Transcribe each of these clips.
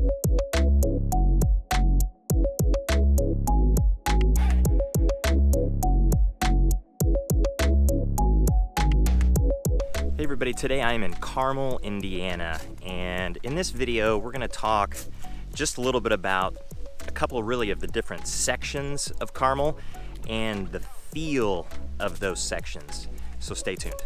Hey everybody, today I am in Carmel, Indiana, and in this video we're going to talk just a little bit about a couple really of the different sections of Carmel and the feel of those sections. So stay tuned.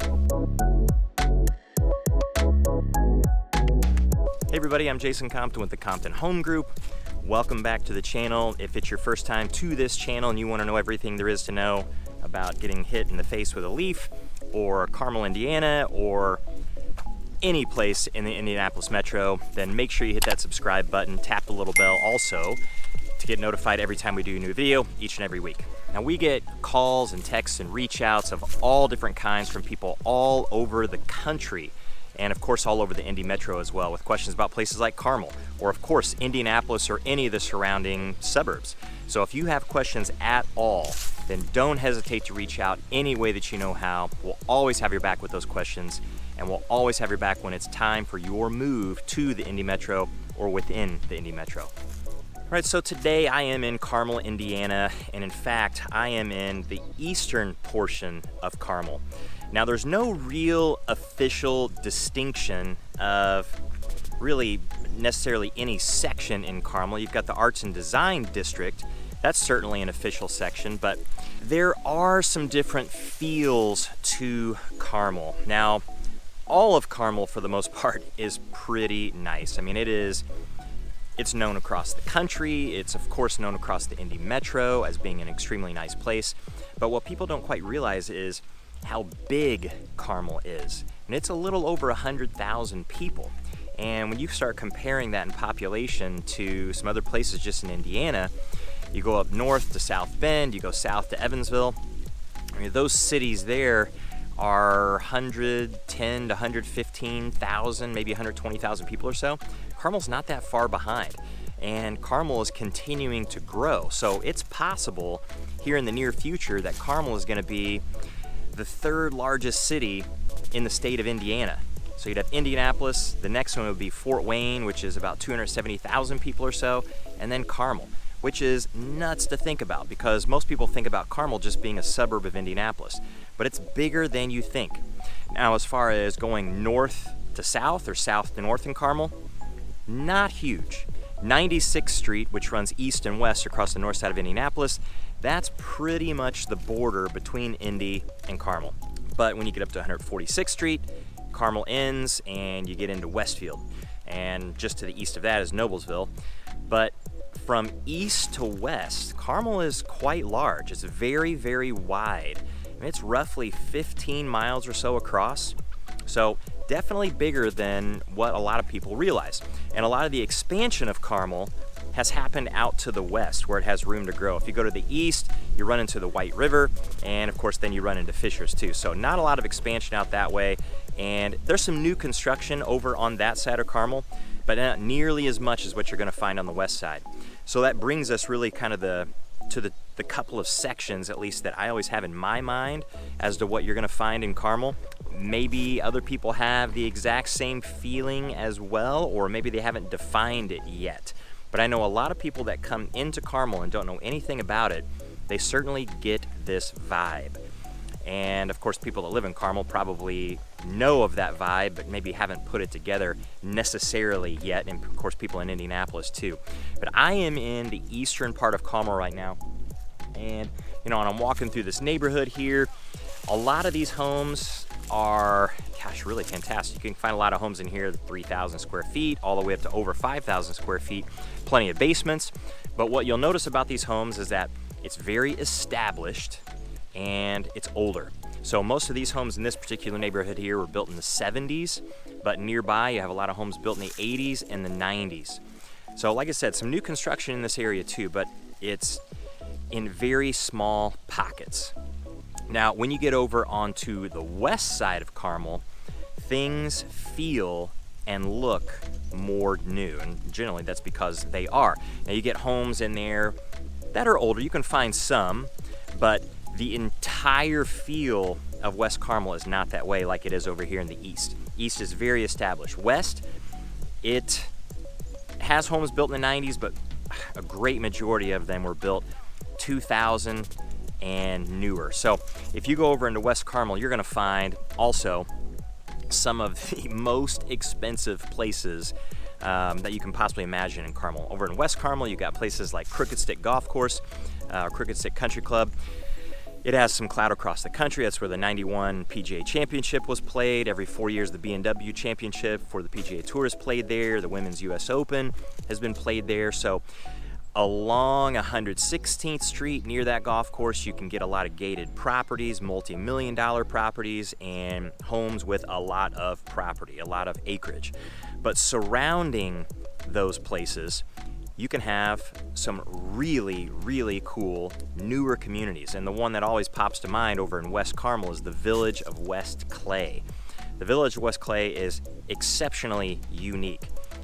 Hey everybody, I'm Jason Compton with the Compton Home Group. Welcome back to the channel. If it's your first time to this channel and you want to know everything there is to know about getting hit in the face with a leaf, or Carmel, Indiana, or any place in the Indianapolis metro, then make sure you hit that subscribe button, tap the little bell also to get notified every time we do a new video each and every week. Now we get calls and texts and reach outs of all different kinds from people all over the country, and of course all over the Indy metro as well, with questions about places like Carmel, or of course Indianapolis or any of the surrounding suburbs. So if you have questions at all, then don't hesitate to reach out any way that you know how. We'll always have your back with those questions, and we'll always have your back when it's time for your move to the Indy metro or within the Indy metro. All right, so today I am in Carmel, Indiana, and in fact, I am in the eastern portion of Carmel. Now, there's no real official distinction of really necessarily any section in Carmel. You've got the Arts and Design District. That's certainly an official section, but there are some different feels to Carmel. Now, all of Carmel, for the most part, is pretty nice. I mean, it's known across the country. It's, of course, known across the Indy metro as being an extremely nice place. But what people don't quite realize is how big Carmel is. And it's a little over 100,000 people. And when you start comparing that in population to some other places just in Indiana, you go up north to South Bend, you go south to Evansville. I mean, those cities there are 110 to 115,000, maybe 120,000 people or so. Carmel's not that far behind, and Carmel is continuing to grow. So it's possible here in the near future that Carmel is going to be the third largest city in the state of Indiana. So you'd have Indianapolis, the next one would be Fort Wayne, which is about 270,000 people or so, and then Carmel, which is nuts to think about because most people think about Carmel just being a suburb of Indianapolis, but it's bigger than you think. Now, as far as going north to south or south to north in Carmel, not huge. 96th Street, which runs east and west across the north side of Indianapolis, that's pretty much the border between Indy and Carmel. But when you get up to 146th Street, Carmel ends and you get into Westfield. And just to the east of that is Noblesville. But from east to west, Carmel is quite large. It's very, very wide. I mean, it's roughly 15 miles or so across. So definitely bigger than what a lot of people realize. And a lot of the expansion of Carmel has happened out to the west where it has room to grow. If you go to the east, you run into the White River, and of course then you run into Fishers too. So not a lot of expansion out that way. And there's some new construction over on that side of Carmel, but not nearly as much as what you're gonna find on the west side. So that brings us really kind of to the couple of sections, at least, that I always have in my mind as to what you're gonna find in Carmel. Maybe other people have the exact same feeling as well, or maybe they haven't defined it yet. But I know a lot of people that come into Carmel and don't know anything about it, they certainly get this vibe. And of course, people that live in Carmel probably know of that vibe, but maybe haven't put it together necessarily yet. And of course, people in Indianapolis too. But I am in the eastern part of Carmel right now. And and I'm walking through this neighborhood here. A lot of these homes are, gosh, really fantastic. You can find a lot of homes in here, 3,000 square feet, all the way up to over 5,000 square feet, plenty of basements. But what you'll notice about these homes is that it's very established and it's older. So most of these homes in this particular neighborhood here were built in the 70s, but nearby you have a lot of homes built in the 80s and the 90s. So like I said, some new construction in this area too, but it's in very small pockets. Now, when you get over onto the west side of Carmel, things feel and look more new, and generally that's because they are. Now, you get homes in there that are older. You can find some, but the entire feel of West Carmel is not that way like it is over here in the east. East is very established. West, it has homes built in the 90s, but a great majority of them were built 2000 and newer. So if you go over into West Carmel, you're gonna find also some of the most expensive places that you can possibly imagine in Carmel. Over in West Carmel, you got places like Crooked Stick Golf Course, Crooked Stick Country Club. It has some clout across the country. That's where the 91 PGA Championship was played. Every 4 years, the B&W Championship for the PGA Tour is played there. The Women's US Open has been played there. So along 116th Street near that golf course, you can get a lot of gated properties, multi-million-dollar properties, and homes with a lot of property, a lot of acreage. But surrounding those places, you can have some really, really cool newer communities. And the one that always pops to mind over in West Carmel is the Village of West Clay. The Village of West Clay is exceptionally unique.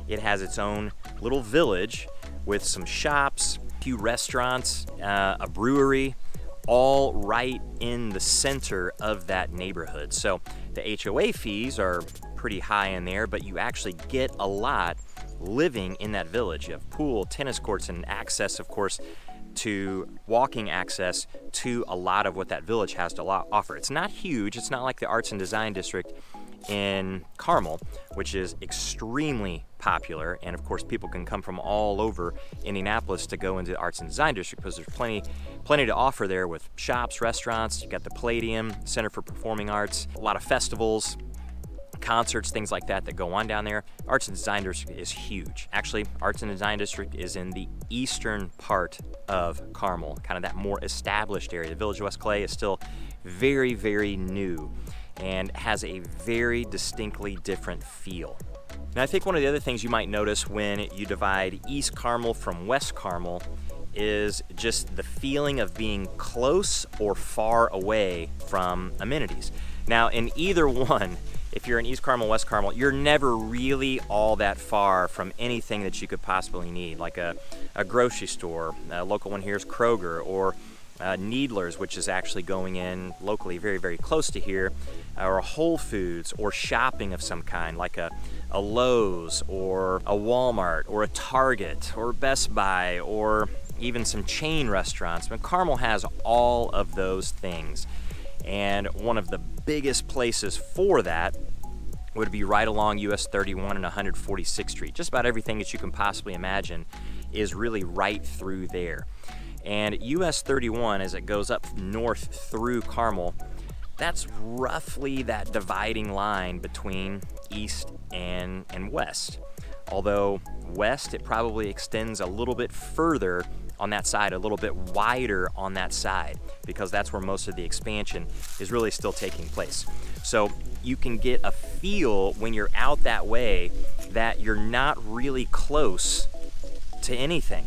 It has its own little village with some shops, a few restaurants, a brewery, all right in the center of that neighborhood. So the HOA fees are pretty high in there, but you actually get a lot living in that village. You have pool, tennis courts, and access, of course, to walking access to a lot of what that village has to offer. It's not huge. It's not like the Arts and Design District in Carmel, which is extremely popular, and of course people can come from all over Indianapolis to go into the Arts and Design District because there's plenty to offer there with shops, restaurants. You got the Palladium, Center for Performing Arts, a lot of festivals, concerts, things like that go on down there. Arts and Design District is huge. Actually, Arts and Design District is in the eastern part of Carmel, kind of that more established area. The Village of West Clay is still very, very new and has a very distinctly different feel. Now, I think one of the other things you might notice when you divide East Carmel from West Carmel is just the feeling of being close or far away from amenities. Now, in either one, if you're in East Carmel, West Carmel, you're never really all that far from anything that you could possibly need, like a grocery store. A local one here is Kroger, or Needler's, which is actually going in locally very, very close to here, or a Whole Foods, or shopping of some kind, like a Lowe's, or a Walmart, or a Target, or Best Buy, or even some chain restaurants. But Carmel has all of those things. And one of the biggest places for that would be right along US 31 and 146th Street. Just about everything that you can possibly imagine is really right through there. And US 31, as it goes up north through Carmel, that's roughly that dividing line between east and west. Although west, it probably extends a little bit further on that side, a little bit wider on that side, because that's where most of the expansion is really still taking place. So you can get a feel when you're out that way that you're not really close to anything.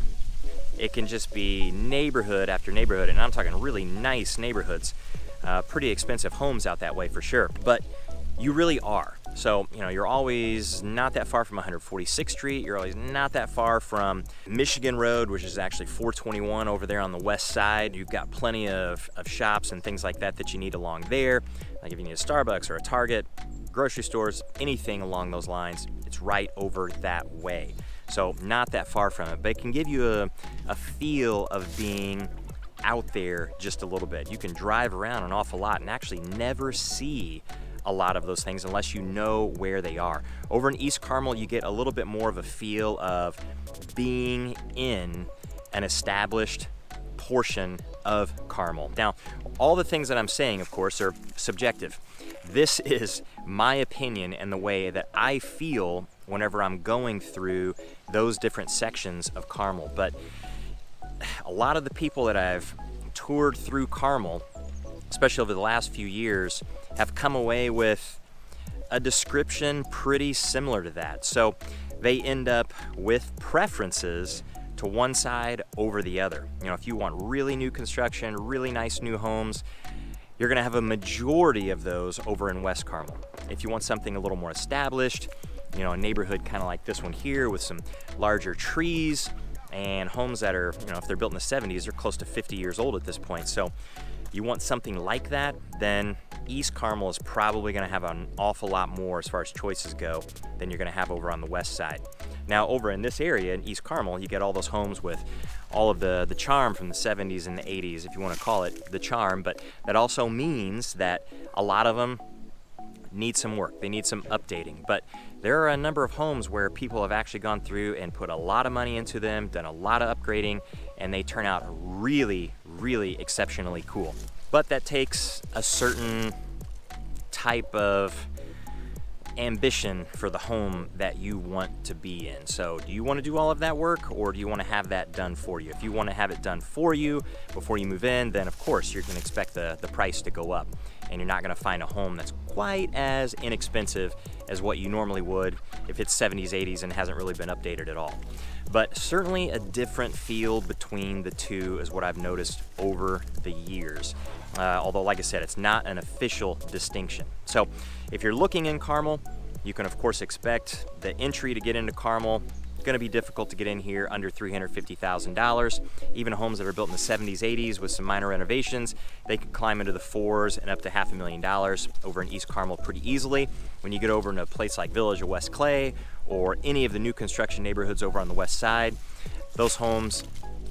It can just be neighborhood after neighborhood, and I'm talking really nice neighborhoods, pretty expensive homes out that way for sure, but you really are. So, you know, you're always not that far from 146th Street. You're always not that far from Michigan Road, which is actually 421 over there on the west side. You've got plenty of shops and things like that you need along there. Like if you need a Starbucks or a Target, grocery stores, anything along those lines, it's right over that way. So not that far from it, but it can give you a feel of being out there just a little bit. You can drive around an awful lot and actually never see a lot of those things unless you know where they are. Over in East Carmel, you get a little bit more of a feel of being in an established portion of Carmel. Now, all the things that I'm saying, of course, are subjective. This is my opinion and the way that I feel whenever I'm going through those different sections of Carmel. But a lot of the people that I've toured through Carmel, especially over the last few years, have come away with a description pretty similar to that. So they end up with preferences to one side over the other. You know, if you want really new construction, really nice new homes, you're gonna have a majority of those over in West Carmel. If you want something a little more established, you know, a neighborhood kind of like this one here with some larger trees and homes that are, you know, if they're built in the 70s, they're close to 50 years old at this point. So you want something like that, then East Carmel is probably gonna have an awful lot more as far as choices go than you're gonna have over on the west side. Now over in this area in East Carmel, you get all those homes with all of the charm from the 70s and the 80s, if you wanna call it the charm, but that also means that a lot of them need some work, they need some updating. But there are a number of homes where people have actually gone through and put a lot of money into them, done a lot of upgrading, and they turn out really, really exceptionally cool. But that takes a certain type of ambition for the home that you want to be in. So do you want to do all of that work, or do you want to have that done for you? If you want to have it done for you before you move in, then of course you're going to expect the price to go up, and you're not going to find a home that's quite as inexpensive as what you normally would if it's 70s, 80s and hasn't really been updated at all. But certainly a different feel between the two is what I've noticed over the years. Although, like I said, it's not an official distinction. So if you're looking in Carmel, you can of course expect the entry to get into Carmel going to be difficult to get in here under $350,000. Even homes that are built in the 70s, 80s with some minor renovations, they could climb into the $4s and up to $500,000 over in East Carmel pretty easily. When you get over in a place like Village or West Clay or any of the new construction neighborhoods over on the west side, those homes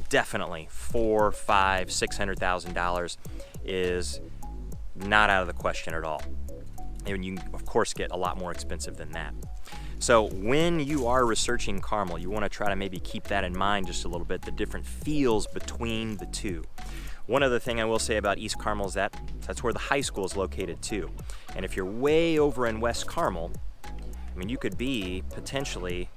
definitely $400,000, $500,000, $600,000 is not out of the question at all. And you of course get a lot more expensive than that. So when you are researching Carmel, you want to try to maybe keep that in mind just a little bit, the different feels between the two. One other thing I will say about East Carmel is that that's where the high school is located too. And if you're way over in West Carmel, I mean, you could be potentially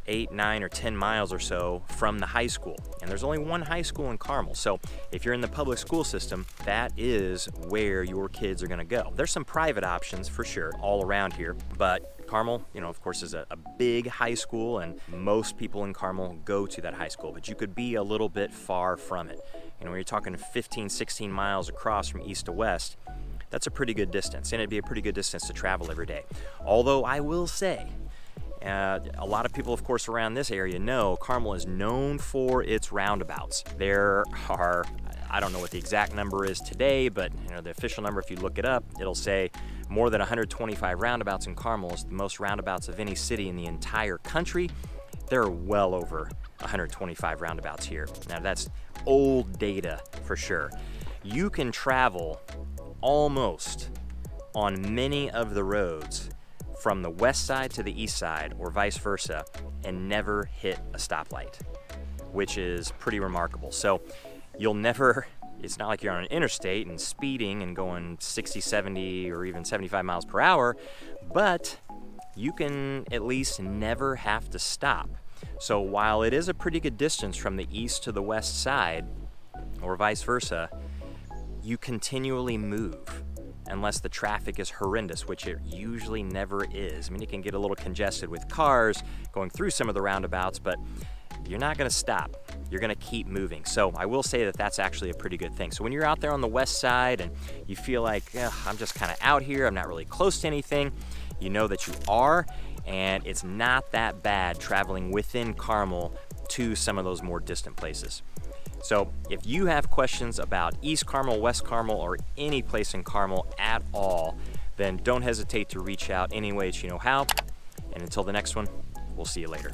8, 9, or 10 miles or so from the high school. And there's only one high school in Carmel. So if you're in the public school system, that is where your kids are gonna go. There's some private options for sure all around here, but Carmel, you know, of course, is a big high school, and most people in Carmel go to that high school, but you could be a little bit far from it. You know, when you're talking 15, 16 miles across from east to west, that's a pretty good distance, and it'd be a pretty good distance to travel every day. Although I will say, a lot of people, of course, around this area know Carmel is known for its roundabouts. There are, I don't know what the exact number is today, but you know, the official number, if you look it up, it'll say more than 125 roundabouts in Carmel. Is the most roundabouts of any city in the entire country. There are well over 125 roundabouts here. Now that's old data for sure. You can travel almost on many of the roads from the west side to the east side or vice versa and never hit a stoplight, which is pretty remarkable. So you'll never, it's not like you're on an interstate and speeding and going 60, 70, or even 75 miles per hour, but you can at least never have to stop. So while it is a pretty good distance from the east to the west side or vice versa, you continually move unless the traffic is horrendous, which it usually never is. I mean, it can get a little congested with cars going through some of the roundabouts, but you're not gonna stop. You're gonna keep moving. So I will say that that's actually a pretty good thing. So when you're out there on the west side and you feel like, I'm just kind of out here, I'm not really close to anything, you know that you are, and it's not that bad traveling within Carmel to some of those more distant places. So if you have questions about East Carmel, West Carmel, or any place in Carmel at all, then don't hesitate to reach out any way that you know how. And until the next one, we'll see you later.